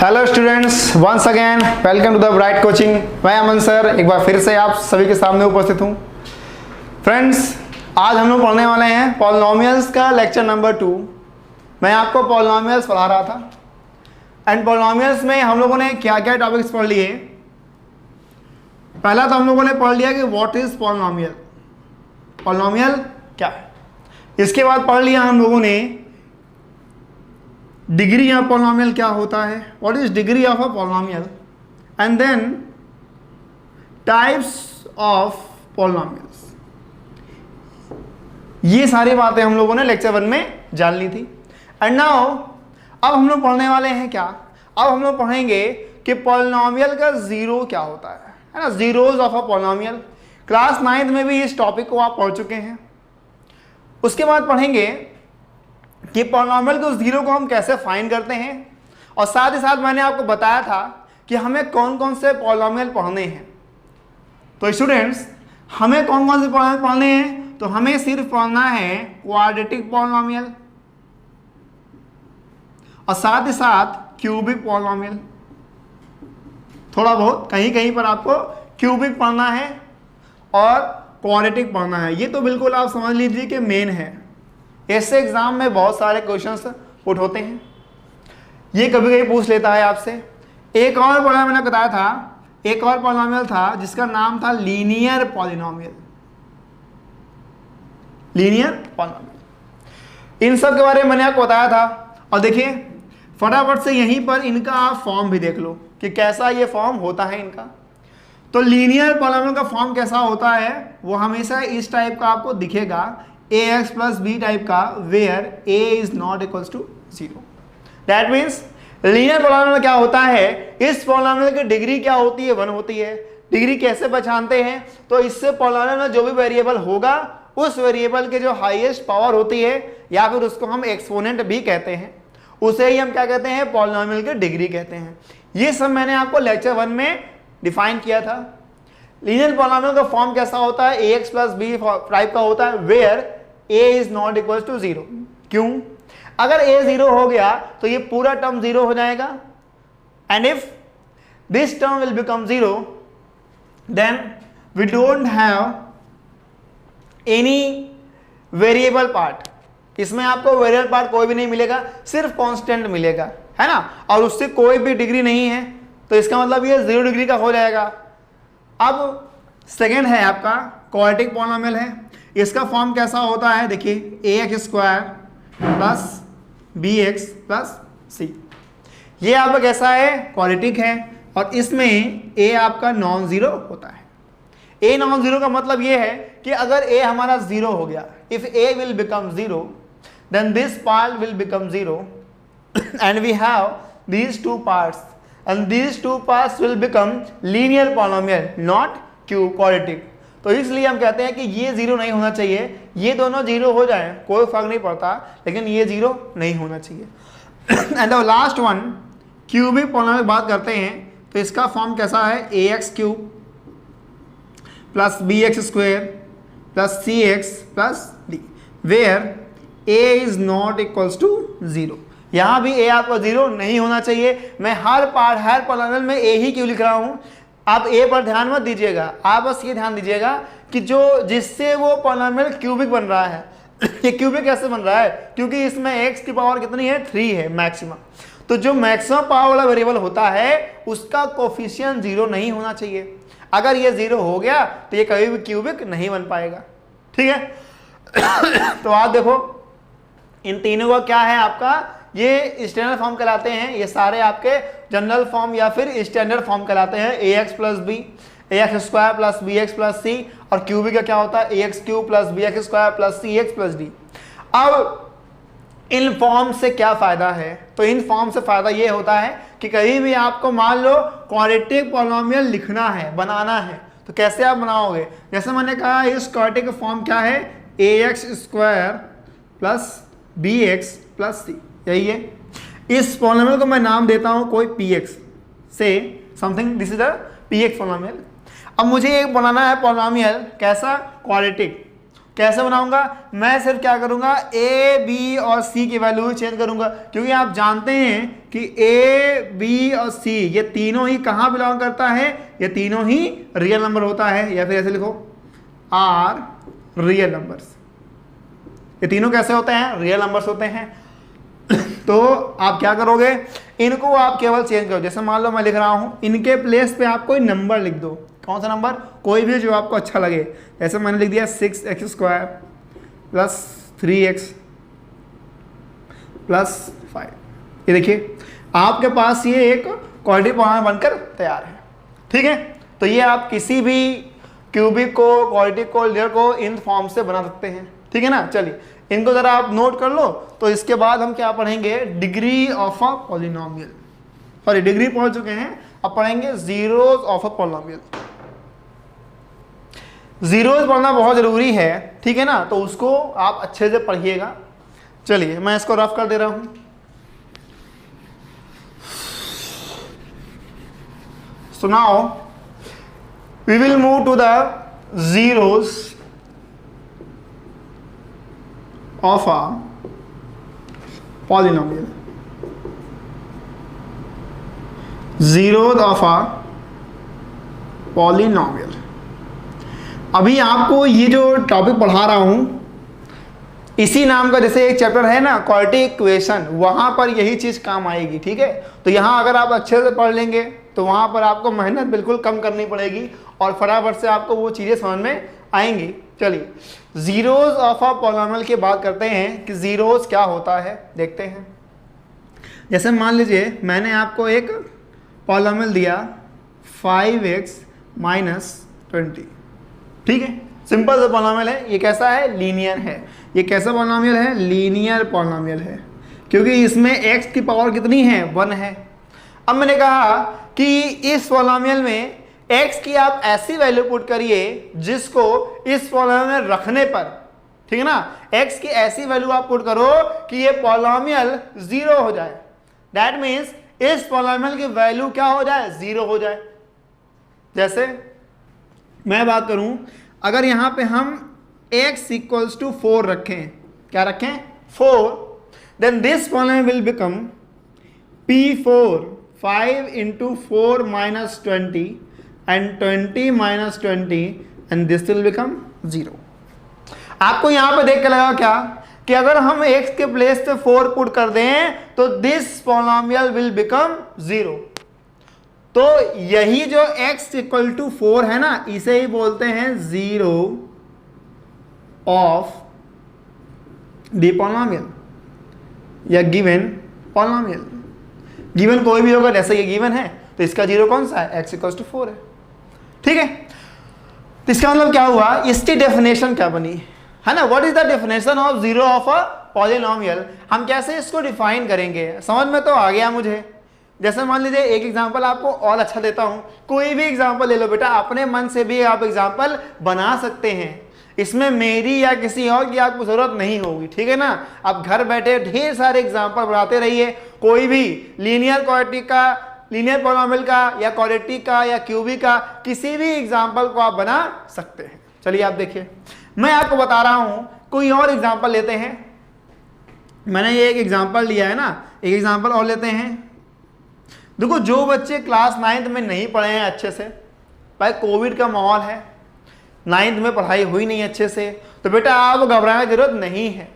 Hello students, once again welcome to the Bright coaching. मैं Aman sir एक बार फिर से आप सभी के सामने उपस्थित हूँ। फ्रेंड्स, आज हम लोग पढ़ने वाले हैं पॉलिनोमियल्स का लेक्चर नंबर 2। मैं आपको पॉलिनोमियल्स पढ़ा रहा था एंड पॉलिनोमियल्स में हम लोगों ने क्या क्या टॉपिक्स पढ़ लिए। पहला तो हम लोगों ने पढ़ लिया कि व्हाट इज पॉलिनोमियल, पॉलिनोमियल क्या है। इसके बाद पढ़ लिया हम लोगों ने डिग्री ऑफ पॉलिनोमियल क्या होता है, what is degree of a polynomial, and then types of polynomials. ये सारी बातें हम लोगों ने लेक्चर 1 में जान ली थी। एंड नाउ अब हम लोग पढ़ने वाले हैं क्या, अब हम लोग पढ़ेंगे कि पॉलिनोमियल का जीरो क्या होता है ना, zeros of a polynomial. Class 9th में भी इस टॉपिक को आप पढ़ चुके हैं। उसके बाद पढ़ेंगे कि पॉलिनोमियल को जीरो को हम कैसे फाइंड करते हैं, और साथ ही साथ मैंने आपको बताया था कि हमें कौन कौन से पॉलिनोमियल पढ़ने हैं। तो स्टूडेंट्स, हमें कौन कौन से पॉलिनोमियल पढ़ने हैं, तो हमें सिर्फ पढ़ना है क्वाड्रेटिक पॉलिनोमियल और साथ ही साथ क्यूबिक पॉलिनोमियल। थोड़ा बहुत कहीं कहीं पर आपको क्यूबिक पढ़ना है और क्वाड्रेटिक पढ़ना है। ये तो बिल्कुल आप समझ लीजिए कि मेन है। ऐसे एग्जाम में बहुत सारे क्वेश्चंस पुट होते हैं, ये कभी कभी पूछ लेता है आपसे। एक और पॉलिनोमियल मैंने बताया था, एक और पॉलिनोमियल था जिसका नाम था लीनियर पॉलिनोमियल, लीनियर पॉलिनोमियल। इन सब के बारे में मैंने आपको बताया था। और देखिए फटाफट से यहीं पर इनका आप फॉर्म भी देख लो कि कैसा ये फॉर्म होता है इनका। तो लीनियर पॉलिनोमियल का फॉर्म कैसा होता है, वो हमेशा इस टाइप का आपको दिखेगा, ax plus b टाइप का, where a is not equals to 0। That means linear polynomial क्या होता है, इस पॉलिनोमियल की डिग्री क्या होती है, 1 होती है। डिग्री कैसे पहचानते हैं, तो इससे पॉलिनोमियल में जो भी वेरिएबल होगा उस वेरिएबल के जो हाईएस्ट पावर होती है, या फिर उसको हम एक्सपोनेंट भी कहते हैं, उसे ही हम क्या कहते हैं, पॉलिनोमियल की डिग्री कहते हैं। ये सब मैंने आपको लेक्चर 1 में डिफाइन किया था। लीनियर पॉलिनोमियल का फॉर्म कैसा होता है, ax plus b टाइप का होता है, where a is not equal to 0। क्यों? अगर a 0 हो गया तो ये पूरा टर्म 0 हो जाएगा, and if this term will become 0 then we don't have any variable part. इसमें आपको वेरिएबल पार्ट कोई भी नहीं मिलेगा, सिर्फ कांस्टेंट मिलेगा, है ना, और उससे कोई भी डिग्री नहीं है, तो इसका मतलब ये 0 डिग्री का हो जाएगा। अब सेकेंड है आपका क्वाड्रेटिक पॉलिनोमियल है। इसका फॉर्म कैसा होता है, देखिए ax square plus bx plus c। ये आपका कैसा है, क्वाड्रेटिक है, और इसमें a आपका नॉन जीरो होता है। a नॉन जीरो का मतलब ये है कि अगर a हमारा 0 हो गया, if a will become 0 then this part will become 0 and we have these two parts and these two parts will become linear polynomial, not quadratic। तो इसलिए हम कहते हैं कि ये 0 नहीं होना चाहिए, ये दोनों 0 हो जाएं कोई फर्क नहीं पड़ता, लेकिन ये 0 नहीं होना चाहिए। And the last one cubic polynomial की बात करते हैं, तो इसका फॉर्म कैसा है, ax cube plus bx square plus cx plus d, where a is not equals to 0। यहाँ भी a आपको 0 नहीं होना चाहिए। मैं हर पॉलिनोमियल में a ही क्यों लिख रहा हूँ, आप a पर ध्यान मत दीजिएगा, आप बस ये ध्यान दीजिएगा कि जिससे वो पॉलिनोमियल क्यूबिक बन रहा है। ये क्यूबिक कैसे बन रहा है, क्योंकि इसमें x की पावर कितनी है, 3 है मैक्सिमम। तो जो मैक्सिमम पावर वाला वेरिएबल होता है उसका कोफिशिएंट 0 नहीं होना चाहिए। अगर ये 0 हो गया तो ये कभी भी क्यूबिक नहीं बन पाएगा, ठीक है। तो आप देखो इन तीनों का क्या है, आपका ये स्टैंडर्ड फॉर्म कहलाते हैं, ये सारे आपके जनरल फॉर्म या फिर स्टैंडर्ड फॉर्म कहलाते हैं। ax plus b, ax square plus bx plus c, और क्यूबिक का क्या होता है, ax cube plus bx square plus cx plus d। अब इन फॉर्म से क्या फायदा है, तो इन फॉर्म से फायदा ये होता है कि कहीं भी आपको मान लो क्वाड्रेटिक पॉलिनोमियल लिखना है, बनाना है, तो कैसे आप बनाओगे, जैसे मैंने कहा इस क्वाड्रेटिक का फॉर्म क्या है, ax square plus bx plus c, यही है। इस पॉलिनोमियल को मैं नाम देता हूं कोई px से something, this is a px polynomial. अब मुझे एक बनाना है पॉलिनोमियल कैसा, क्वाड्रेटिक। कैसे बनाऊंगा? मैं सिर्फ क्या करूंगा, ए बी और सी की वैल्यू चेंज करूंगा, क्योंकि आप जानते हैं कि ए बी और सी ये तीनों ही कहां बिलोंग करता है, ये तीनों ही रियल नंबर होता है, या फिर ऐसे लिखो आर रियल नंबर्स। ये तीनों कैसे होते हैं? रियल नंबर्स होते हैं। तो आप क्या करोगे, इनको आप केवल चेंज करो। जैसे मान लो मैं लिख रहा हूं, इनके प्लेस पे आप कोई नंबर लिख दो। कौन सा नंबर? कोई भी जो आपको अच्छा लगे। जैसे मैंने लिख दिया 6x² प्लस 3x प्लस 5। ये देखिए आपके पास ये एक क्वाड्रेटिक पॉलिनॉमियल बनकर तैयार है। ठीक है, तो ये आप किसी भी क्यूबिक को, क्वाड्रेटिक को, लीनियर को इन फॉर्म से बना सकते हैं। ठीक है ना, चलिए इनको जरा आप नोट कर लो। तो इसके बाद हम क्या पढ़ेंगे, degree of a polynomial. Sorry, degree पढ़ चुके हैं, अब पढ़ेंगे zeros of a polynomial. Zeros पढ़ना बहुत जरूरी है, ठीक है ना, तो उसको आप अच्छे से पढ़िएगा। चलिए मैं इसको रफ कर दे रहा हूं। So now we will move to the zeros of a polynomial. Zeros of a polynomial. अभी आपको ये जो टॉपिक पढ़ा रहा हूं, इसी नाम का जैसे एक चैप्टर है ना क्वाड्रेटिक इक्वेशन, वहां पर यही चीज काम आएगी। ठीक है, तो यहां अगर आप अच्छे से पढ़ लेंगे तो वहां पर आपको मेहनत बिल्कुल कम करनी पड़ेगी और फटाफट से आपको वो चीजें समझ में आएंगी। चलिए जीरोस ऑफ अ पॉलिनॉमियल की बात करते हैं कि जीरोस क्या होता है, देखते हैं। जैसे मान लीजिए मैंने आपको एक पॉलिनॉमियल दिया 5x - 20। ठीक है, सिंपल सा पॉलिनॉमियल है। ये कैसा है? लीनियर है। ये कैसा पॉलिनॉमियल है? लीनियर पॉलिनॉमियल है, क्योंकि इसमें x की पावर कितनी है? 1 है। अब मैंने कहा कि इस पॉलिनॉमियल में x की आप ऐसी वैल्यू पुट करिए जिसको इस पॉलिनॉमियल में रखने पर, ठीक है ना, x की ऐसी वैल्यू आप पुट करो कि ये पॉलिनॉमियल 0 हो जाए। दैट मीन्स इस पॉलिनॉमियल की वैल्यू क्या हो जाए? 0 हो जाए। जैसे मैं बात करूं, अगर यहां पे हम x = 4 रखें, क्या रखें? 4, then this polynomial will become P4 5 × 4 - 20 and 20 - 20 and this will become 0। आपको यहां पे देख के लगा क्या कि अगर हम x के प्लेस पे 4 पुट कर दें तो दिस पॉलिनॉमियल विल बिकम 0। तो यही जो x = 4 है ना, इसे ही बोलते हैं जीरो ऑफ द पॉलिनॉमियल या गिवन पॉलिनॉमियल। गिवन कोई भी होगा, जैसे ये गिवन है तो इसका जीरो कौन सा है? x = 4 है। ठीक है, तो इसका मतलब क्या हुआ, इसकी डेफिनेशन क्या बनी है ना, what is the definition of zero of a polynomial. हम कैसे इसको डिफाइन करेंगे, समझ में तो आ गया मुझे। जैसे मान लीजिए एक एग्जांपल आपको और अच्छा देता हूं, कोई भी एग्जांपल ले लो बेटा, अपने मन से भी आप एग्जांपल बना सकते हैं, इसमें मेरी या किसी और की आपको जरूरत नहीं होगी। ठीक है ना, आप घर बैठे ढेर सारे एग्जांपल बनाते रहिए, कोई भी लीनियर क्वाड्रेटिक का, लीनियर पॉलिनॉमियल का, या क्वाड्रेटिक का, या क्यूबिक का, किसी भी एग्जांपल को आप बना सकते हैं। चलिए आप देखिए, मैं आपको बता रहा हूं, कोई और एग्जांपल लेते हैं। मैंने ये एक एग्जांपल लिया है ना, एक एग्जांपल और लेते हैं। देखो, जो बच्चे क्लास 9th में नहीं पढ़े हैं अच्छे से, भाई कोविड का माहौल है, 9th में पढ़ाई हुई नहीं अच्छे से, तो बेटा आप घबराने की जरूरत नहीं है।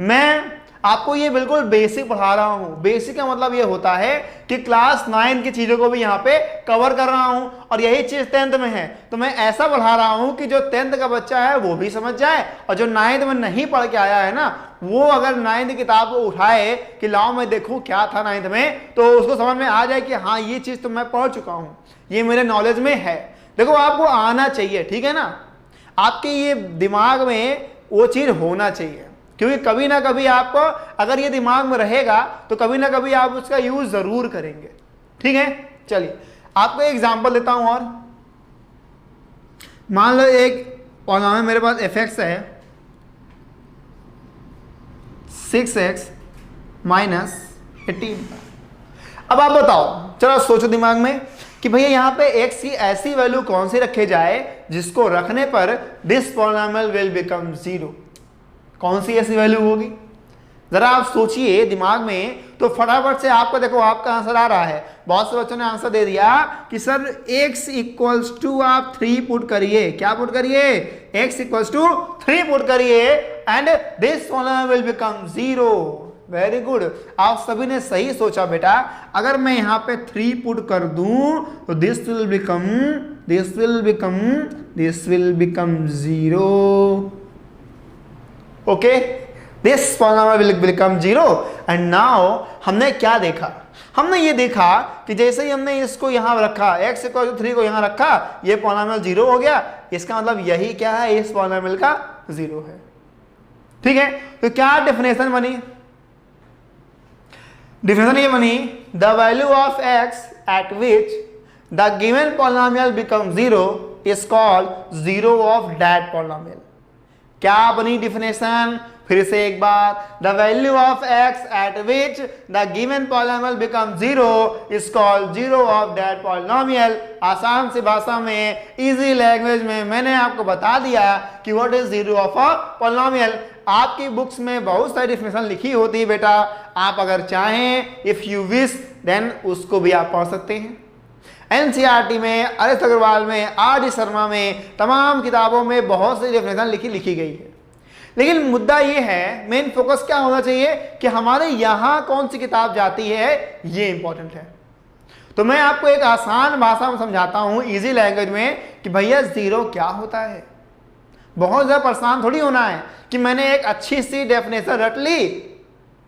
मैं आपको ये बिल्कुल बेसिक पढ़ा रहा हूँ। बेसिक का मतलब ये होता है कि क्लास 9 की चीज़ों को भी यहाँ पे कवर कर रहा हूँ, और यही चीज़ 10th में है, तो मैं ऐसा पढ़ा रहा हूँ कि जो 10th का बच्चा है वो भी समझ जाए, और जो 9th में नहीं पढ़ के आया है ना, वो अगर 9th किताब को उठाए कि लाओ मैं देखूँ क्या था 9th में, तो उसको समझ में आ जाए कि हाँ ये चीज़ तो मैं पढ़ चुका हूँ, ये मेरे नॉलेज में है। देखो आपको आना चाहिए, ठीक है ना, आपके ये दिमाग में वो चीज़ होना चाहिए, क्योंकि कभी ना कभी आपको अगर ये दिमाग में रहेगा तो कभी ना कभी आप उसका यूज जरूर करेंगे। ठीक है, चलिए आपको एक एग्जांपल देता हूं। और मान लो एक पॉलिनॉमियल मेरे पास fx है 6x - 18। अब आप बताओ, चलो सोचो दिमाग में, कि भैया यहाँ पे x की ऐसी वैल्यू कौन सी रखे जाए जिसको रखने पर this polynomial will become zero. कौन सी ऐसी वैल्यू होगी, जरा आप सोचिए दिमाग में। तो फटाफट से आपको देखो आपका आंसर आ रहा है। बहुत से बच्चों ने आंसर दे दिया कि सर x इक्वल्स टू आप 3 पुट करिए। क्या पुट करिए, x इक्वल्स टू 3 पुट करिए and this polynomial will become zero. Very good, आप सभी ने सही सोचा बेटा। अगर मैं यहां पे 3 पुट कर दूं तो this will become zero. Okay, this polynomial will become zero. And now हमने क्या देखा, हमने ये देखा कि जैसे ही हमने इसको यहां रखा x इक्वल टू 3 को यहां रखा, ये पॉलिनोमियल जीरो हो गया। इसका मतलब यही क्या है, इस पॉलिनोमियल का जीरो है। ठीक है, तो क्या डेफिनेशन बनी, डेफिनेशन ये बनी, the value of x at which the given polynomial become zero is called zero of that polynomial. क्या बनी डेफिनेशन, फिर से एक बार, the value of x at which the given polynomial become zero is called zero of that polynomial. आसान सी भाषा में, इजी लैंग्वेज में मैंने आपको बता दिया कि what is zero of a polynomial. आपकी बुक्स में बहुत सारी डेफिनेशन लिखी होती है बेटा, आप अगर चाहें इफ यू विश देन उसको भी आप पढ़ सकते हैं। एनसीईआरटी में, अरेस्ट अग्रवाल में, आर डी शर्मा में, तमाम किताबों में बहुत सी डेफिनेशन लिखी गई है। लेकिन मुद्दा ये है, मेन फोकस क्या होना चाहिए कि हमारे यहां कौन सी किताब जाती है, ये इंपॉर्टेंट है। तो मैं आपको एक आसान भाषा में समझाता हूं, इजी लैंग्वेज में, कि भैया जीरो क्या होता है। बहुत ज्यादा परेशान थोड़ी होना है कि मैंने एक अच्छी सी डेफिनेशन रट ली,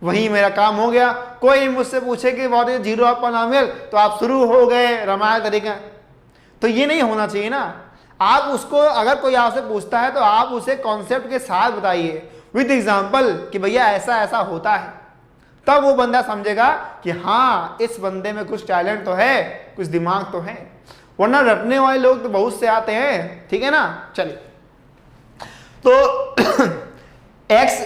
वही मेरा काम हो गया। कोई मुझसे पूछे कि what is zero of polynomial, तो आप शुरू हो गए रामायण तरीका। तो ये नहीं होना चाहिए ना। आप उसको, अगर कोई आपसे पूछता है तो आप उसे कॉन्सेप्ट के साथ बताइए विद एग्जांपल कि भैया ऐसा ऐसा होता है, तब वो बंदा समझेगा कि हाँ इस बंदे में कुछ टैलेंट तो है, कुछ दिमाग तो है। वरना रटने वाले लोग तो बहुत से आते हैं। ठीक है ना, चलिए। तो x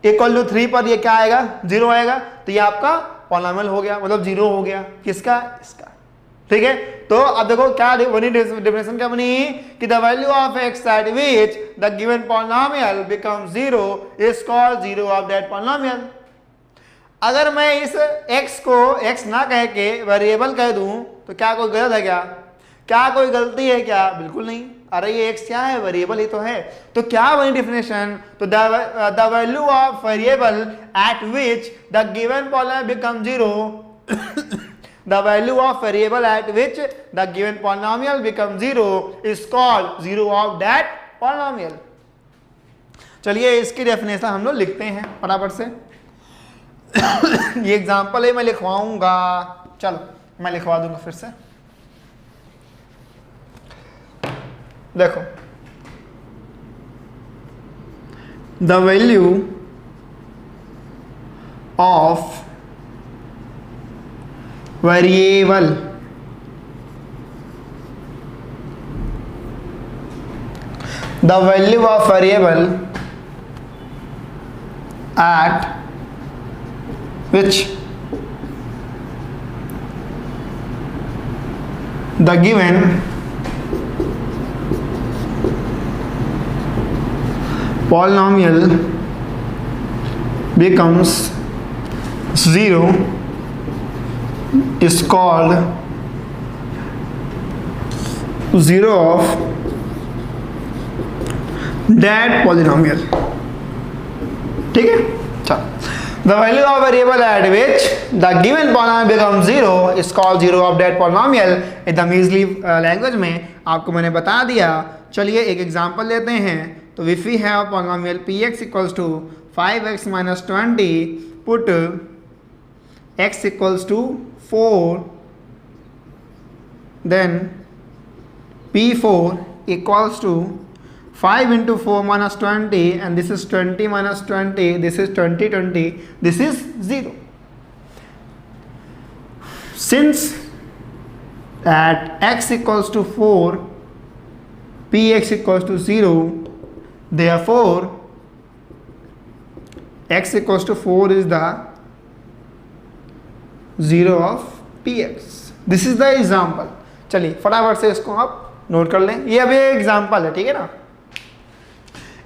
इक्वल टू 3 पर ये क्या आएगा, जीरो आएगा। तो ये आपका पॉलिनोमियल हो गया, मतलब जीरो हो गया। किसका, इसका। ठीक है, तो अब देखो क्या बनी डेफिनेशन, क्या बनी कि the value of x at which the given polynomial become zero is called zero of that polynomial. अगर मैं इस x को x ना कह के वेरिएबल कह दूं तो क्या कोई गलत है क्या कोई गलती है क्या, बिल्कुल नहीं। अरे ये x क्या है, वेरिएबल ही तो है। तो क्या बनी डेफिनेशन, तो the value of variable eight which the given polynomial become zero the value of variable at which the given polynomial becomes zero is called zero of that polynomial। चलिए इसकी डेफिनेशन हम लोग लिखते हैं फटाफट से। ये एग्जांपल है, मैं लिखवाऊंगा। चलो मैं लिखवा दूंगा फिर से। देखो, the value of variable the value of variable at which the given polynomial becomes zero is called zero of that polynomial। ठीक है, चलो। The value of variable at which the given polynomial becomes zero is called zero of that polynomial। एकदम easily language में आपको मैंने बता दिया। चलिए एक एग्जांपल लेते हैं। तो if we have polynomial px equals to 5x minus 20, put x equals to 4, then p4 equals to 5 into 4 minus 20, and this is 20 minus 20, this is 20 20, this is 0। Since at x equals to 4 px equals to 0, therefore x equals to 4 is the 0 of px। This is the example। चलिए फटाफट से इसको आप note कर लें, ये अभी example है, ठीक है ना,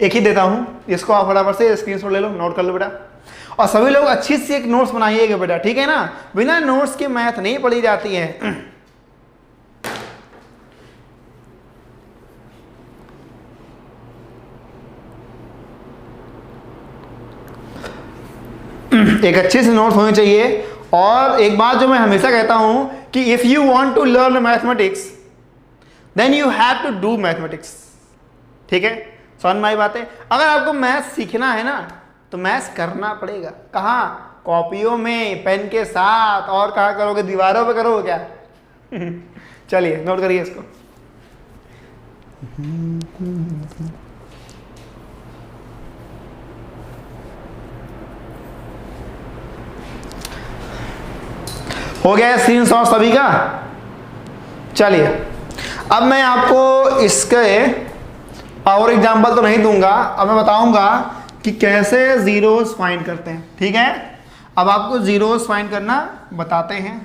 एक ही देता हूं, इसको आप फटाफट से स्क्रीनशॉट ले लो, नोट कर लो बेटा। और सभी लोग अच्छी सी एक नोट्स बनाइएगा बेटा, ठीक है ना, बिना नोट्स के मैथ नहीं पढ़ी जाती है। एक अच्छी सी नोट्स होनी चाहिए। और एक बात जो मैं हमेशा कहता हूं कि if you want to learn mathematics then you have to do mathematics, ठीक है, समझ में आई बातें। अगर आपको मैथ सीखना है ना तो मैथ्स करना पड़ेगा, कहाँ, कॉपियों में पेन के साथ, और कहाँ करोगे, दीवारों पे करोगे क्या? चलिए नोट करिए इसको। हो गया स्क्रीनशॉट सभी का। चलिए अब मैं आपको इसके और एग्जाम्पल तो नहीं दूंगा, अब मैं बताऊंगा कि कैसे जीरोस फाइंड करते हैं, ठीक है। अब आपको जीरोस फाइंड करना बताते हैं,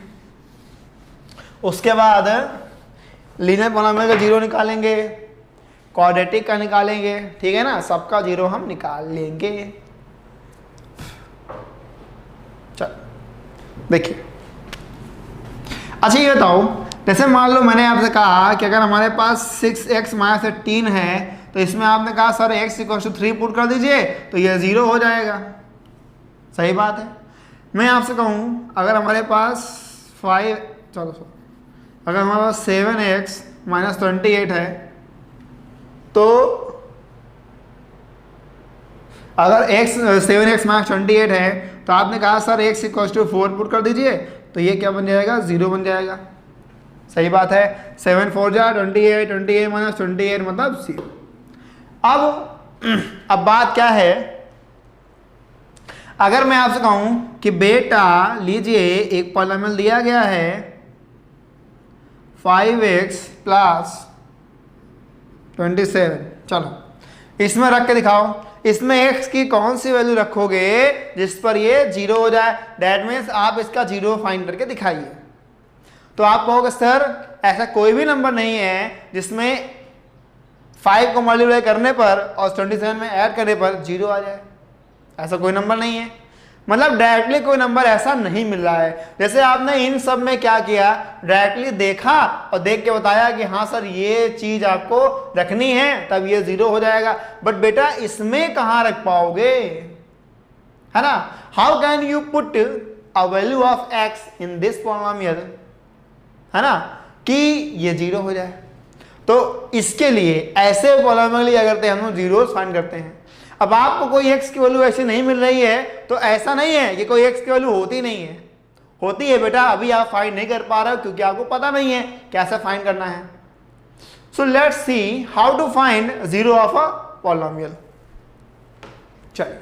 उसके बाद लीनियर पॉलिनोमियल का जीरो निकालेंगे, क्वाड्रेटिक का निकालेंगे, ठीक है ना, सबका जीरो हम निकाल लेंगे। चल देखिए, अच्छा ये बताओ, जैसे मान लो मैंने आपसे कहा कि अगर हमारे पास 6x माइनस 18 है तो इसमें आपने कहा sir x equal to 3 put कर दीजिए तो ये 0 हो जाएगा, सही बात है। मैं आपसे कहूँ अगर हमारे पास अगर हमारे पास 7x माइनस 28 है तो अगर 7x माइनस 28 है तो आपने कहा sir x equal to 4 put कर दीजिए तो ये क्या बन जाएगा, 0 बन जाएगा, सही बात है। 7 4 जा 28, 28 माइनस 28 मतलब 0। अब बात क्या है, अगर मैं आपसे कहूं कि बेटा लीजिए एक पॉलिनोमियल दिया गया है 5x प्लस 27, चलो इसमें रख के दिखाओ, इसमें x की कौन सी वैल्यू रखोगे जिस पर ये 0 हो जाए, दैट मीन्स आप इसका 0 फाइंड करके दिखाइए। तो आप कहोगे सर ऐसा कोई भी नंबर नहीं है जिसमें 5 को मल्टीप्लाई करने पर और 27 में ऐड करने पर 0 आ जाए, ऐसा कोई नंबर नहीं है, मतलब डायरेक्टली कोई नंबर ऐसा नहीं मिल रहा है। जैसे आपने इन सब में क्या किया, डायरेक्टली देखा और देख के बताया कि हाँ सर ये चीज आपको रखनी है तब ये 0 हो जाएगा, बट बेटा इसमें कहाँ रख पाओगे, है ना। How can you put a value of x in this polynomial, है ना, कि ये 0 हो जाए। तो इसके लिए ऐसे पॉलिनोमियल अगर हम लोग जीरोस फाइंड करते हैं, अब आपको कोई x की वैल्यू ऐसी नहीं मिल रही है तो ऐसा नहीं है कि कोई x की वैल्यू होती नहीं है, होती है बेटा, अभी आप फाइंड नहीं कर पा रहे हो क्योंकि आपको पता नहीं है कैसे फाइंड करना है। So let's see how to find zero of a polynomial. चलिए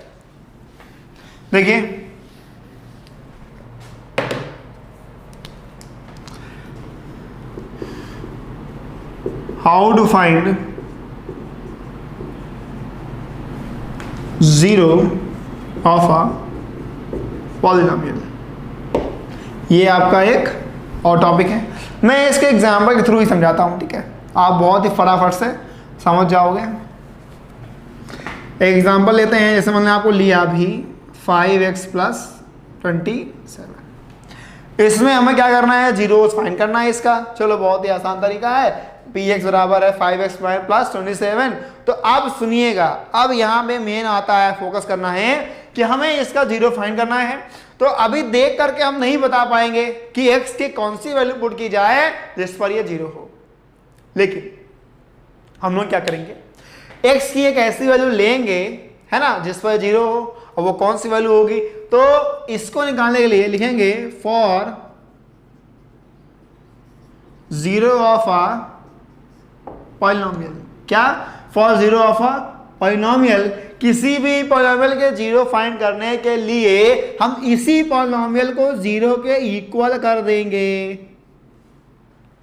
देखिए, how to find zero of a polynomial, ये आपका एक और टॉपिक है। मैं इसके एग्जाम्पल के थ्रू ही समझाता हूँ, ठीक है, आप बहुत ही फटाफट से समझ जाओगे। एग्जाम्पल लेते हैं, जैसे मैंने आपको लिया अभी 5x प्लस 27, इसमें हमें क्या करना है, जीरोस फाइंड करना है इसका। चलो बहुत ही आसान तरीका है, px बराबर है 5x प्लस 27। तो अब सुनिएगा, अब यहाँ पे मेन आता है, फोकस करना है कि हमें इसका जीरो फाइंड करना है। तो अभी देख करके हम नहीं बता पाएंगे कि x की कौन सी वैल्यू पुट की जाए जिस पर ये 0 हो, लेकिन हम लोग क्या करेंगे, x की एक ऐसी वैल्यू लेंगे, है ना, जिस पर 0 हो, और वो कौन सी वैल्यू होगी, तो इसको निकालने के लिए लिखेंगे for zero of a polynomial. क्या, for zero of a polynomial, किसी भी पॉलिनोमियल के जीरो फाइंड करने के लिए हम इसी पॉलिनोमियल को 0 के इक्वल कर देंगे।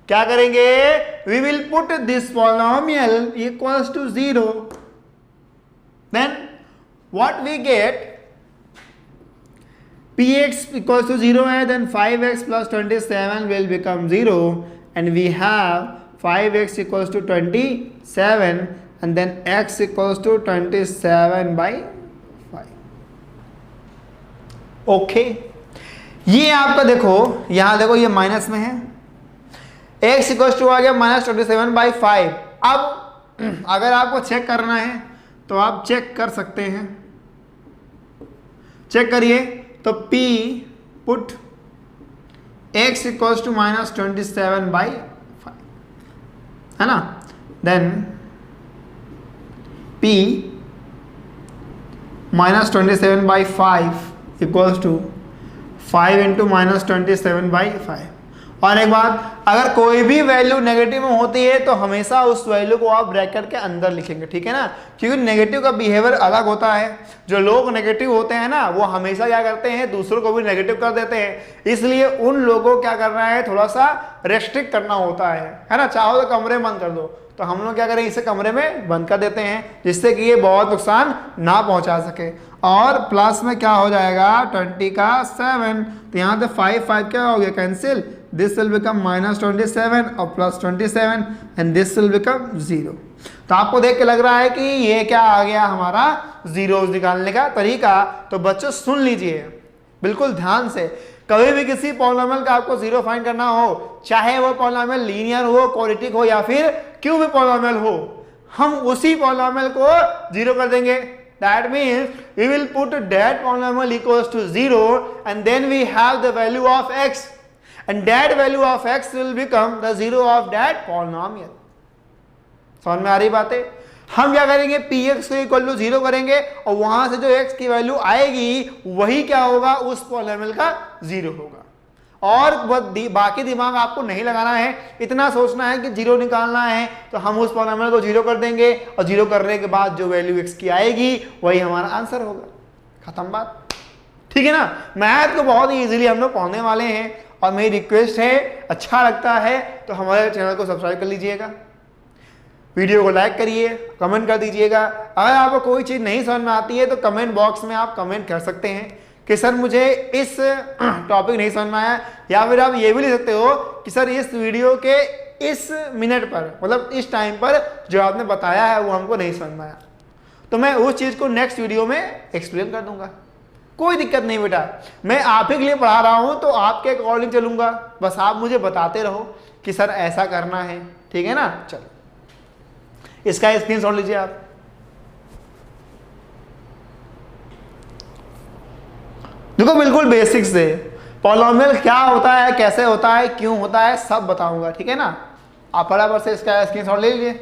क्या करेंगे, we will put this polynomial equals to 0, then what we get, px equals to 0 है, then 5x plus 27 will become 0 and we have 5x equals to 27 and then x equals to 27 by 5. Okay, ये आपका देखो यहां देखो ये minus में है, x equals to आ गया -27/5। अब अगर आपको चेक करना है तो आप चेक कर सकते हैं, चेक करिए। तो p put x equals to -27/5 है ना, then p -27/5 equals to 5 into -27/5। और एक बात, अगर कोई भी वैल्यू नेगेटिव में होती है तो हमेशा उस वैल्यू को आप ब्रैकेट के अंदर लिखेंगे, ठीक है ना, क्योंकि नेगेटिव का बिहेवियर अलग होता है। जो लोग नेगेटिव होते हैं ना वो हमेशा क्या करते हैं, दूसरों को भी नेगेटिव कर देते हैं। इसलिए उन लोगों को क्या करना है, थोड़ा सा रेस्ट्रिक्ट करना होता है ना। चाहो तो कमरे बंद कर दो, तो हम लोग क्या करें, इसे कमरे में बंद कर देते हैं जिससे कि ये बहुत नुकसान ना पहुंचा सके। और प्लस में क्या हो जाएगा 20 का 7, तो यहाँ से 5 क्या हो गया कैंसिल, दिस विल बिकम -27 और +27 एंड दिस विल बिकम 0। तो आपको देख के लग रहा है कि ये क्या आ गया हमारा जीरोस निकालने का तरीका। तो बच्चों सुन लीजिए बिल्कुल ध्यान से, कभी भी किसी पॉलिनोमियल का आपको जीरो फाइंड करना हो, चाहे वो पॉलिनोमियल लीनियर हो, क्वाड्रेटिक हो या फिर क्यों भी पॉलिनोमियल हो, हम उसी पॉलिनोमियल को जीरो कर देंगे। That means we will put that polynomial equals to 0 and then we have the value of x and that value of x will become the 0 of that polynomial। समझ में आ रही बात है? हम क्या करेंगे, px को इक्वल टू 0 करेंगे और वहां से जो x की वैल्यू आएगी वही क्या होगा, उस पॉलिनोमियल का 0 होगा। और बाकी दिमाग आपको नहीं लगाना है, इतना सोचना है कि 0 निकालना है तो हम उस पॉलिनोमियल को 0 कर देंगे और 0 करने के बाद जो वैल्यू x की आएगी वही हमारा आंसर होगा। खत्म बात, ठीक है ना। मैथ को बहुत ही इजीली हम लोग पढ़ने वाले हैं और मेरी रिक्वेस्ट है, अच्छा लगता है तो हमारे चैनल को सब्सक्राइब कर लीजिएगा, वीडियो को लाइक करिए, कमेंट कर दीजिएगा। अगर आपको कोई चीज़ नहीं समझ में आती है तो कमेंट बॉक्स में आप कमेंट कर सकते हैं कि सर मुझे इस टॉपिक नहीं समझ में आया, या फिर आप ये भी लिख सकते हो कि सर इस वीडियो के इस मिनट पर, मतलब इस टाइम पर जो आपने बताया है वो हमको नहीं समझ में आया, तो मैं उस चीज़ को नेक्स्ट वीडियो में एक्सप्लेन कर दूंगा। कोई दिक्कत नहीं बेटा, मैं आप ही के लिए पढ़ा रहा हूँ तो आपके अकॉर्डिंग चलूंगा, बस आप मुझे बताते रहो कि सर ऐसा करना है, ठीक है ना। चलो इसका स्क्रीनशॉट लीजिए आप। देखो बिल्कुल बेसिक से पॉलिनोमियल क्या होता है, कैसे होता है, क्यों होता है, सब बताऊंगा, ठीक है ना। आप बराबर से इसका स्क्रीनशॉट ले लीजिए।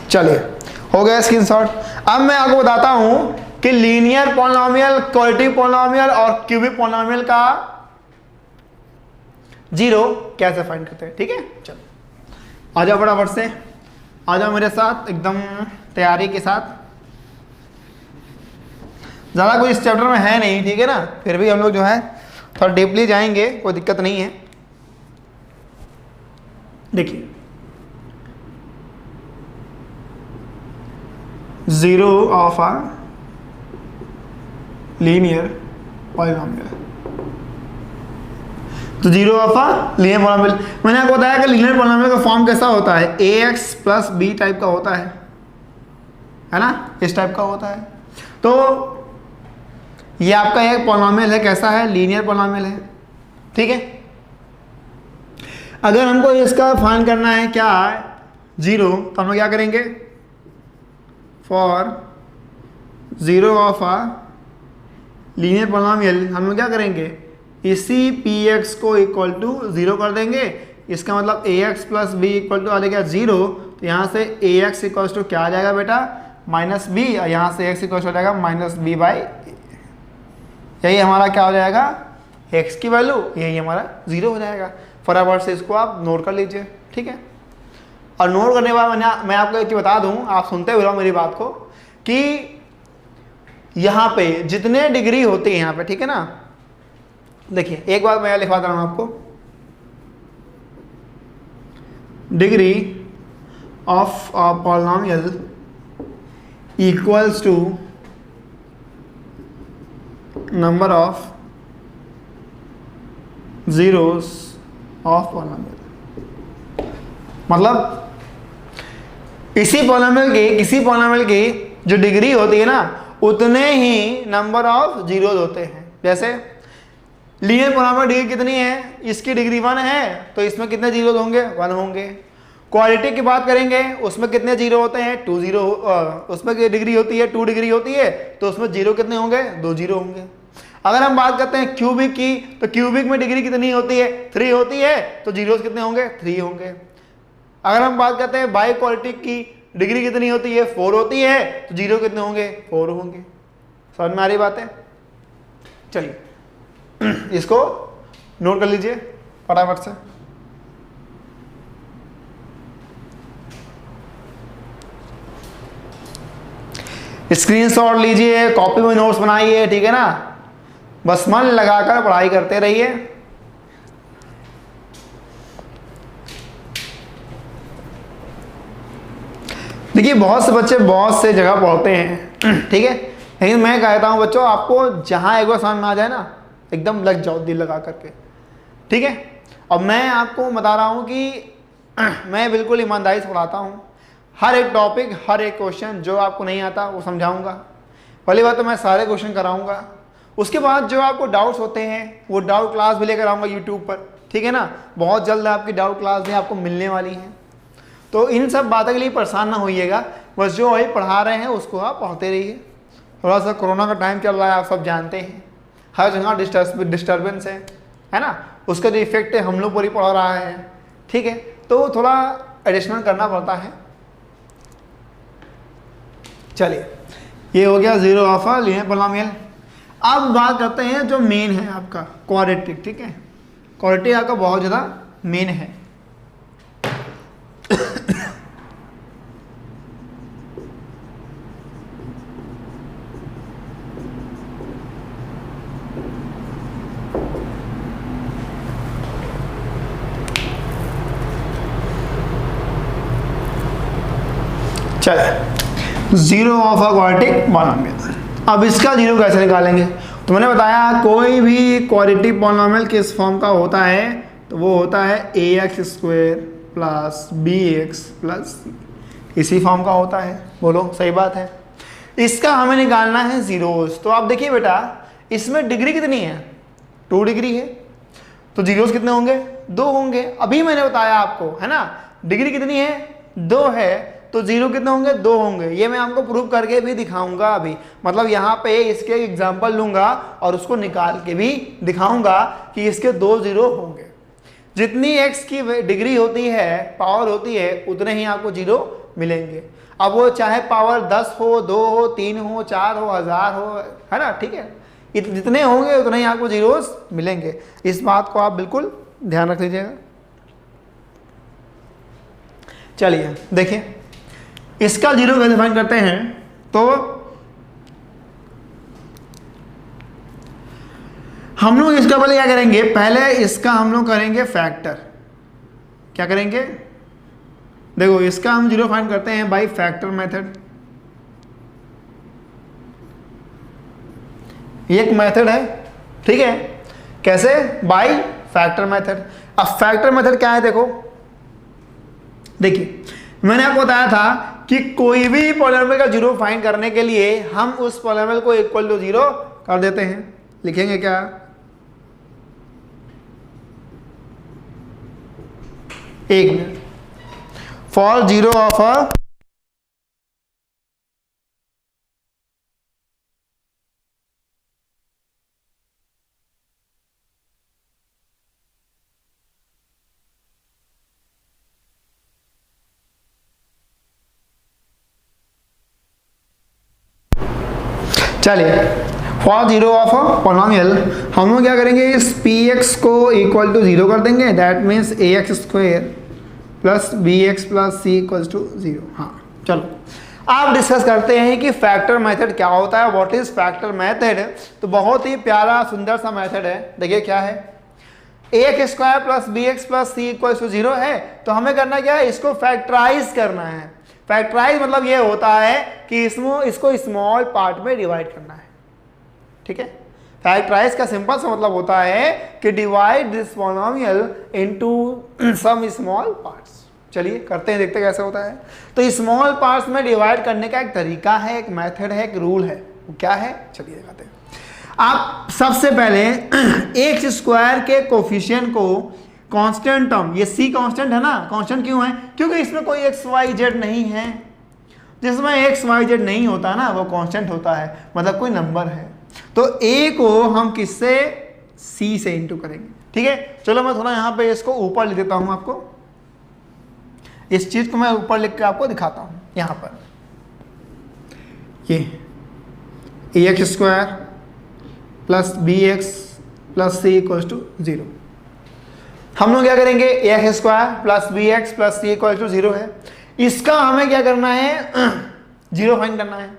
चलिए हो गया स्क्रीनशॉट। अब मैं आपको बताता हूं कि लीनियर पॉलिनोमियल, क्वाड्रेटिक पॉलिनोमियल और क्यूबिक पॉलिनोमियल का जीरो कैसे फाइंड करते हैं, ठीक है। चलो आ जाओ फटाफट से, आ जाओ मेरे साथ एकदम तैयारी के साथ। ज़्यादा कुछ इस चैप्टर में है नहीं, ठीक है ना, फिर भी हम लोग जो है थोड़ा डीपली जाएंगे, कोई दिक्कत नहीं है। देखिए zero of a linear polynomial, तो zero of a linear polynomial, मैंने आपको बताया कि लीनियर पॉलिनोमियल का फॉर्म कैसा होता है, ax प्लस b टाइप का होता है ना, इस टाइप का होता है। तो ये आपका एक पॉलिनोमियल है, कैसा है, लीनियर पॉलिनोमियल है, ठीक है। अगर हमको इसका फाइंड करना है क्या, जीरो, तो हम लोग क्या करेंगे, for zero of a linear polynomial हम लोग क्या करेंगे, इसी px को इक्वल टू 0 कर देंगे। इसका मतलब ax plus B equal to आ जाएगा 0, तो यहाँ से ax इक्वल टू क्या आ जाएगा बेटा, -b, और यहाँ से x इक्वल टू हो जाएगा -b/a। यही हमारा क्या हो जाएगा, x की वैल्यू, यही हमारा 0 हो जाएगा। फटाफट से इसको आप नोट कर लीजिए, ठीक है। और नोट करने के बाद मैं आपको एक चीज़ बता दूँ, आप सुनते हुए रहो मेरी बात को, कि यहाँ पे जितने डिग्री होती है यहाँ पे, ठीक है ना। देखिए एक बार मैं लिखवा रहा हूँ आपको, degree of a polynomial equals to number of zeros of polynomial. मतलब किसी पॉलिनोमियल की जो डिग्री होती है ना उतने ही नंबर ऑफ जीरोस होते हैं। जैसे लीनियर पॉलिनोमियल डिग्री कितनी है, इसकी डिग्री 1 है तो इसमें कितने जीरोस होंगे, 1 होंगे। क्वालिटी की बात करेंगे उसमें कितने जीरो होते हैं, 2 जीरो। उसमें डिग्री होती है 2 डिग्री होती है तो उसमें जीरो कितने होंगे, 2 जीरो होंगे। अगर हम बात करते हैं क्यूबिक की तो क्यूबिक में डिग्री कितनी होती है, 3 होती है तो जीरोस कितने होंगे, 3 होंगे। अगर हम बात करते हैं बाई क्वालिटी की डिग्री कितनी होती है, 4 होती है तो जीरो कितने होंगे, 4 होंगे। समझ में आ रही बात है? चलिए इसको नोट कर लीजिए फटाफट से। स्क्रीनशॉट लीजिए, कॉपी में नोट्स बनाइए, ठीक है ना। बस मन लगाकर पढ़ाई करते रहिए। देखिए बहुत से बच्चे बहुत से जगह पढ़ते हैं, ठीक है, लेकिन मैं कहता हूं बच्चों आपको जहां एक बार समझ में आ जाए ना एकदम लग जाओ दिल लगा करके, ठीक है। अब मैं आपको बता रहा हूं कि मैं बिल्कुल ईमानदारी से पढ़ाता हूं। हर एक टॉपिक, हर एक क्वेश्चन जो आपको नहीं आता वो समझाऊंगा। पहली बात तो मैं सारे क्वेश्चन कराऊंगा, उसके बाद जो आपको डाउट्स होते हैं वो डाउट क्लास भी लेकर आऊँगा यूट्यूब पर, ठीक है ना। बहुत जल्द आपकी डाउट क्लास भी आपको मिलने वाली है। तो इन सब बातों के लिए परेशान ना होइएगा, बस जो वही पढ़ा रहे हैं उसको आप पढ़ते रहिए। थोड़ा सा कोरोना का टाइम चल रहा है, आप सब जानते हैं, हर जगह डिस्टर्बेंस है ना, उसका जो इफेक्ट है हम लोग पर ही पड़ रहा है, ठीक है। तो थोड़ा एडिशनल करना पड़ता है। चलिए ये हो गया zero of a linear polynomial. अब बात करते हैं जो मेन है आपका क्वाड्रेटिक, ठीक है। क्वाड्रेटिक आपका बहुत ज़्यादा मेन है। चले zero of a quadratic polynomial. अब इसका जीरो कैसे निकालेंगे, तो मैंने बताया कोई भी क्वाड्रेटिक पॉलिनोमियल किस फॉर्म का होता है, तो वो होता है ax² plus bx plus c, इसी फॉर्म का होता है। बोलो सही बात है। इसका हमें निकालना है जीरोस। तो आप देखिए बेटा इसमें डिग्री कितनी है, 2 डिग्री है, तो जीरोस कितने होंगे, 2 होंगे। अभी मैंने बताया आपको, है ना, डिग्री कितनी है, 2 है, तो जीरो कितने होंगे, 2 होंगे। ये मैं आपको प्रूव करके भी दिखाऊंगा अभी, मतलब यहाँ पे इसके एग्जाम्पल लूंगा और उसको निकाल के भी दिखाऊंगा कि इसके 2 जीरो होंगे। जितनी x की डिग्री होती है, पावर होती है, उतने ही आपको जीरो मिलेंगे। अब वो चाहे पावर 10 हो, 2 हो, 3 हो, 4 हो, 1000 हो, है ना, ठीक है, जितने होंगे उतने ही आपको जीरोस मिलेंगे। इस बात को आप बिल्कुल ध्यान रख लीजिएगा। चलिए देखिए इसका जीरो कैसे फाइंड करते हैं, तो हम लोग इसका पहले क्या करेंगे, पहले इसका हम लोग करेंगे फैक्टर। क्या करेंगे, देखो इसका हम जीरो फाइंड करते हैं बाय फैक्टर मेथड। एक मेथड है, ठीक है, कैसे, बाय फैक्टर मेथड। अब फैक्टर मेथड क्या है, देखो देखिए मैंने आपको बताया था कि कोई भी पॉलिनोमियल का जीरो फाइंड करने के लिए हम उस पॉलिनोमियल को इक्वल टू जीरो कर देते हैं। लिखेंगे क्या, एक minute, for zero of a चलिए for zero of a polynomial हम लोग क्या करेंगे, इस px को इक्वल टू जीरो कर देंगे। That means ax² plus bx plus c equal to zero. हाँ चलो आप डिस्कस करते हैं कि फैक्टर मेथड क्या होता है, व्हाट इज फैक्टर मेथड। तो बहुत ही प्यारा सुंदर सा मेथड है। देखिए क्या है, ax² plus bx plus c equal to zero है, तो हमें करना क्या है, इसको फैक्टराइज करना है। फैक्टराइज मतलब ये होता है कि इसको स्मॉल पार्ट में डिवाइड करना है, ठीक है। फैक्टराइज का सिंपल सा मतलब होता है कि divide this polynomial into some small parts. चलिए करते हैं, देखते हैं कैसे होता है। तो स्मॉल पार्ट्स में डिवाइड करने का एक तरीका है, एक मेथड है, एक रूल है। वो क्या है, चलिए दिखाते हैं। आप सबसे पहले एक्स स्क्वायर के कोफिशिएंट को कांस्टेंट टर्म, ये सी कांस्टेंट है ना, कांस्टेंट क्यों है, क्योंकि इसमें कोई एक्स वाई जेड नहीं है। जिसमें एक्स वाई जेड नहीं होता ना वो कांस्टेंट होता है, मतलब कोई नंबर है। तो ए को हम किससे, सी से इंटू करेंगे, ठीक है। चलो मैं थोड़ा यहां पे इसको ऊपर लिख देता हूं, आपको इस चीज को मैं ऊपर लिख के आपको दिखाता हूं। यहां पर ये x square plus b x plus c equal to 0। हम लोग क्या करेंगे, x square plus b x plus c equal to 0 है, इसका हमें क्या करना है, 0 फाइंड करना है।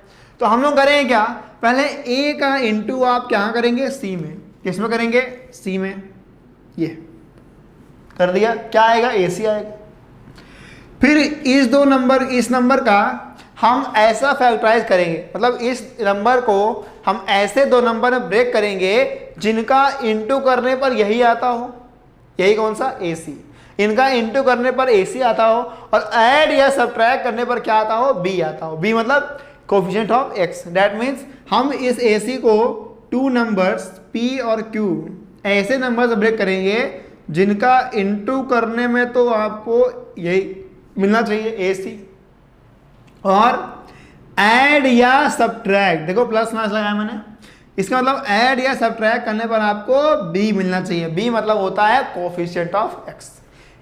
तो हम लोग करेंगे क्या, पहले ए का इंटू आप क्या करेंगे, सी में। किसमें करेंगे, सी में। ये कर दिया, क्या आएगा, ए सी आएगा। फिर इस नंबर का हम ऐसा फैक्टराइज करेंगे, मतलब इस नंबर को हम ऐसे दो नंबर में ब्रेक करेंगे जिनका इंटू करने पर यही आता हो, यही कौन सा, ए सी। इनका इंटू करने पर ए सी आता हो और ऐड या सब्ट्रैक्ट करने पर क्या आता हो, बी आता हो। बी मतलब coefficient of x. That means हम इस ए सी को टू नंबर्स पी और क्यू ऐसे नंबर से ब्रेक करेंगे जिनका इंटू करने में तो आपको यही मिलना चाहिए, ए सी, और ऐड या सब्ट्रैक्ट, देखो प्लस माइनस लगाया मैंने, इसका मतलब ऐड या सब्ट्रैक्ट करने पर आपको बी मिलना चाहिए। बी मतलब होता है कोफिशिएंट ऑफ एक्स।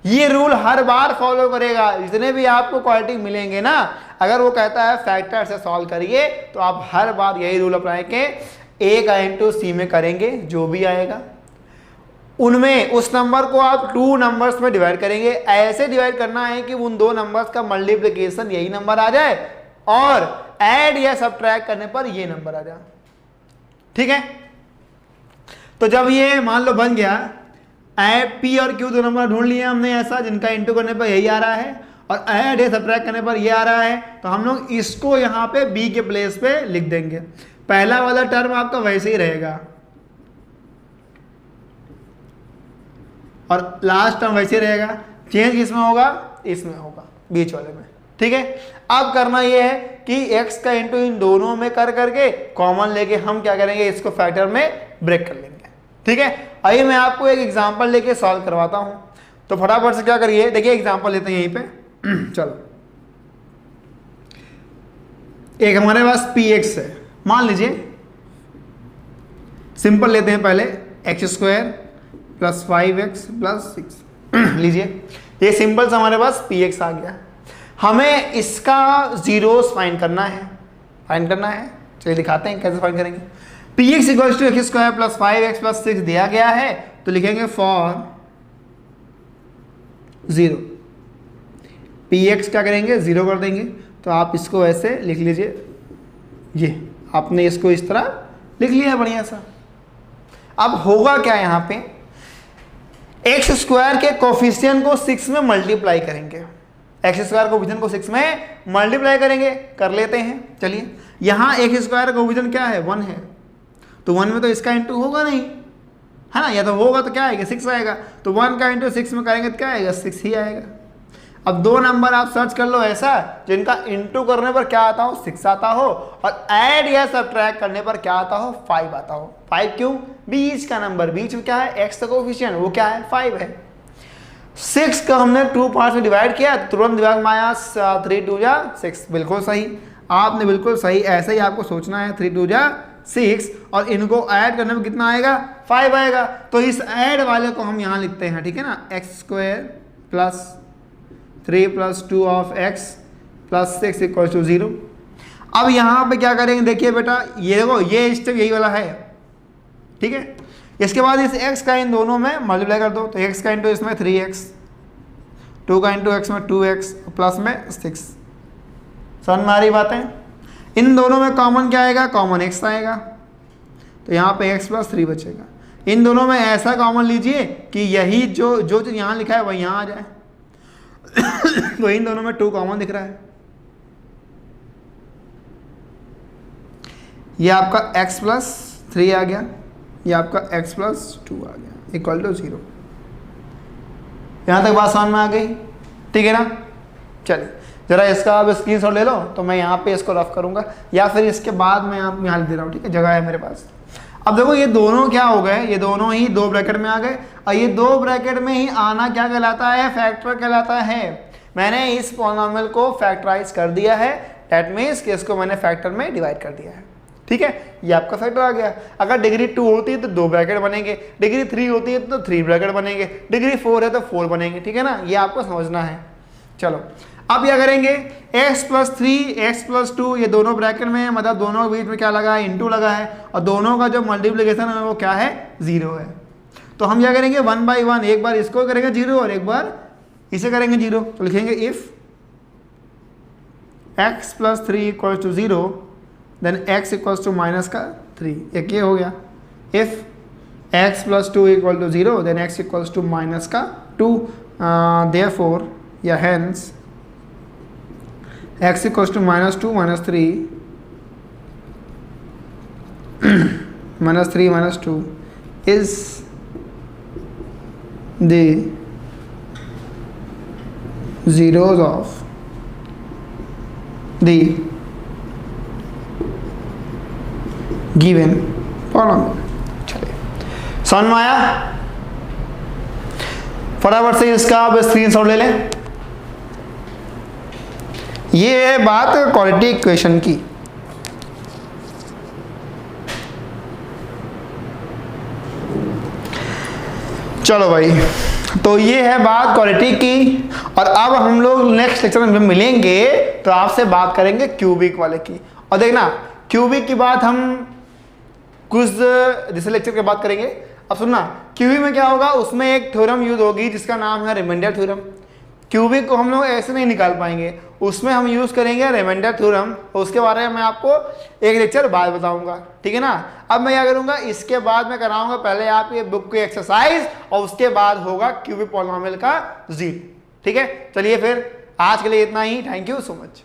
ये रूल हर बार फॉलो करेगा, जितने भी आपको क्वालिटी मिलेंगे ना, अगर वो कहता है फैक्टर से सॉल्व करिए तो आप हर बार यही रूल अप्लाई के ए का इंटू सी में करेंगे, जो भी आएगा उनमें उस नंबर को आप टू नंबर्स में डिवाइड करेंगे। ऐसे डिवाइड करना है कि उन दो नंबर्स का मल्टीप्लिकेशन यही नंबर आ जाए और ऐड या सब्ट्रैक्ट करने पर ये नंबर आ जाए, ठीक है। तो जब ये मान लो बन गया, पी और क्यू दो नंबर ढूंढ लिए हमने ऐसा जिनका इंटू करने पर यही आ रहा है और ऐड या सब्ट्रैक्ट करने पर ये आ रहा है, तो हम लोग इसको यहाँ पे बी के प्लेस पे लिख देंगे। पहला वाला टर्म आपका वैसे ही रहेगा और लास्ट टर्म वैसे ही रहेगा, चेंज किसमें होगा, इसमें होगा, बीच वाले में, ठीक है। अब करना यह है कि x का इंटू इन दोनों में कर करके कॉमन लेके हम क्या करेंगे, इसको फैक्टर में ब्रेक कर लेंगे, ठीक है। आइए मैं आपको एक एग्जांपल लेके सॉल्व करवाता हूं। तो फटाफट से क्या करिए, देखिए एग्जांपल लेते हैं यहीं पे। चलो, एक हमारे पास px है, मान लीजिए सिंपल लेते हैं पहले, x square plus 5x plus 6 लीजिए, ये सिंपल से हमारे पास px आ गया। हमें इसका जीरोस फाइंड करना है, चलिए दिखाते हैं कैसे फाइंड करेंगे। px equals to x square plus 5x plus 6 दिया गया है, तो लिखेंगे फॉर 0। px क्या करेंगे, 0 कर देंगे। तो आप इसको ऐसे लिख लीजिए, ये आपने इसको इस तरह लिख लिया बढ़िया सा। अब होगा क्या, यहाँ पे एक्स स्क्वायर के कोफिशिएंट को 6 में मल्टीप्लाई करेंगे, एक्स स्क्वायर कोफिशिएंट को 6 में मल्टीप्लाई करेंगे, कर लेते हैं। चलिए, यहाँ एक्स स्क्वायर कोफिशिएंट क्या है, 1 है, तो 1 में तो इसका इंटू होगा नहीं, है ना, या तो होगा तो क्या आएगा, 6 आएगा। तो 1 का इंटू 6 में करेंगे तो क्या आएगा, 6 ही आएगा। अब दो नंबर आप सर्च कर लो ऐसा जिनका इंटू करने पर क्या आता हो, 6 आता हो, और ऐड या सब्ट्रैक्ट करने पर क्या आता हो, 5 आता हो। 5 क्यों, बीच का नंबर, बीच में क्या है, एक्स का कोफिशिएंट, वो क्या है, 5 है। 6 का हमने 2 पार्ट्स में डिवाइड किया, तुरंत दिमाग में आया 3 2 जा 6, बिल्कुल सही, आपने बिल्कुल सही, ऐसे ही आपको सोचना है, 3 2 जा 6, और इनको ऐड करने में कितना आएगा, 5 आएगा। तो इस ऐड वाले को हम यहाँ लिखते हैं, ठीक है ना, x square plus 3 plus 2 of x plus 6 equal to 0। अब यहाँ पे क्या करेंगे, देखिए बेटा, ये देखो, ये स्टेप यही वाला है, ठीक है। इसके बाद इस x का इन दोनों में मल्टीप्लाई कर दो, तो x का इंटू इसमें 3x, 2 का इंटू x में 2x प्लस में 6। समझ में आ रही बातें। इन दोनों में कॉमन क्या आएगा, कॉमन x आएगा, तो यहाँ पे x प्लस 3 बचेगा। इन दोनों में ऐसा कॉमन लीजिए कि यही जो यहाँ लिखा है वही यहाँ आ जाए। तो इन दोनों में 2 कॉमन दिख रहा है, ये आपका x प्लस 3 आ गया, ये आपका x प्लस 2 आ गया इक्वल टू 0। यहाँ तक बात समझ में आ गई, ठीक है ना। चलिए जरा इसका आप स्क्रीनशॉट ले लो, तो मैं यहाँ पे इसको रफ करूँगा या फिर इसके बाद मैं आप यहाँ लिख दे रहा हूँ, ठीक है, जगह है मेरे पास। अब देखो ये दोनों क्या हो गए, ये दोनों ही दो ब्रैकेट में आ गए, और ये दो ब्रैकेट में ही आना क्या कहलाता है, फैक्टर कहलाता है। मैंने इस पॉलिनॉमियल को फैक्टराइज कर दिया है, दैट मीन्स कि इसको मैंने फैक्टर में डिवाइड कर दिया है, ठीक है। ये आपका फैक्टर आ गया। अगर डिग्री 2 होती है तो 2 ब्रैकेट बनेंगे, डिग्री 3 होती है तो 3 ब्रैकेट बनेंगे, डिग्री 4 है तो 4 बनेंगे, ठीक है ना। ये आपको समझना है। चलो अब क्या करेंगे, x प्लस 3 x प्लस 2 ये दोनों ब्रैकेट में है, मतलब दोनों के बीच में क्या लगा है, इंटू लगा है, और दोनों का जो मल्टीप्लिकेशन है वो क्या है, 0 है। तो हम क्या करेंगे 1 बाई 1, एक बार इसको करेंगे 0 और एक बार इसे करेंगे 0। तो लिखेंगे if x plus 3 equal to 0 then x equals to minus का 3, एक ये हो गया। If x plus 2 equal to 0 then x equals to minus का 2, देयरफॉर या hence x equals to minus 2 minus 3 minus 3 minus 2 is the zeros of the given polynomial। चलिए समझ में आया, फटाफट से इसका आप स्क्रीनशॉट ले लें। ये है बात क्वालिटी इक्वेशन की। चलो भाई, तो ये है बात क्वालिटी की, और अब हम लोग नेक्स्ट लेक्चर में मिलेंगे तो आपसे बात करेंगे क्यूबिक वाले की। और देखना क्यूबिक की बात हम कुछ दूसरे लेक्चर के बाद करेंगे। अब सुनना, क्यूबिक में क्या होगा, उसमें एक थ्योरम यूज होगी जिसका नाम है रिमाइंडर थ्योरम। क्यूबिक को हम लोग ऐसे नहीं निकाल पाएंगे, उसमें हम यूज करेंगे रिमाइंडर थ्योरम, उसके बारे में मैं आपको एक लेक्चर बाद बताऊंगा, ठीक है ना। अब मैं क्या करूंगा, इसके बाद मैं कराऊंगा पहले आप ये बुक की एक्सरसाइज, और उसके बाद होगा क्यूबिक पॉलिनॉमियल का जीरो, ठीक है। चलिए फिर आज के लिए इतना ही, थैंक यू सो मच।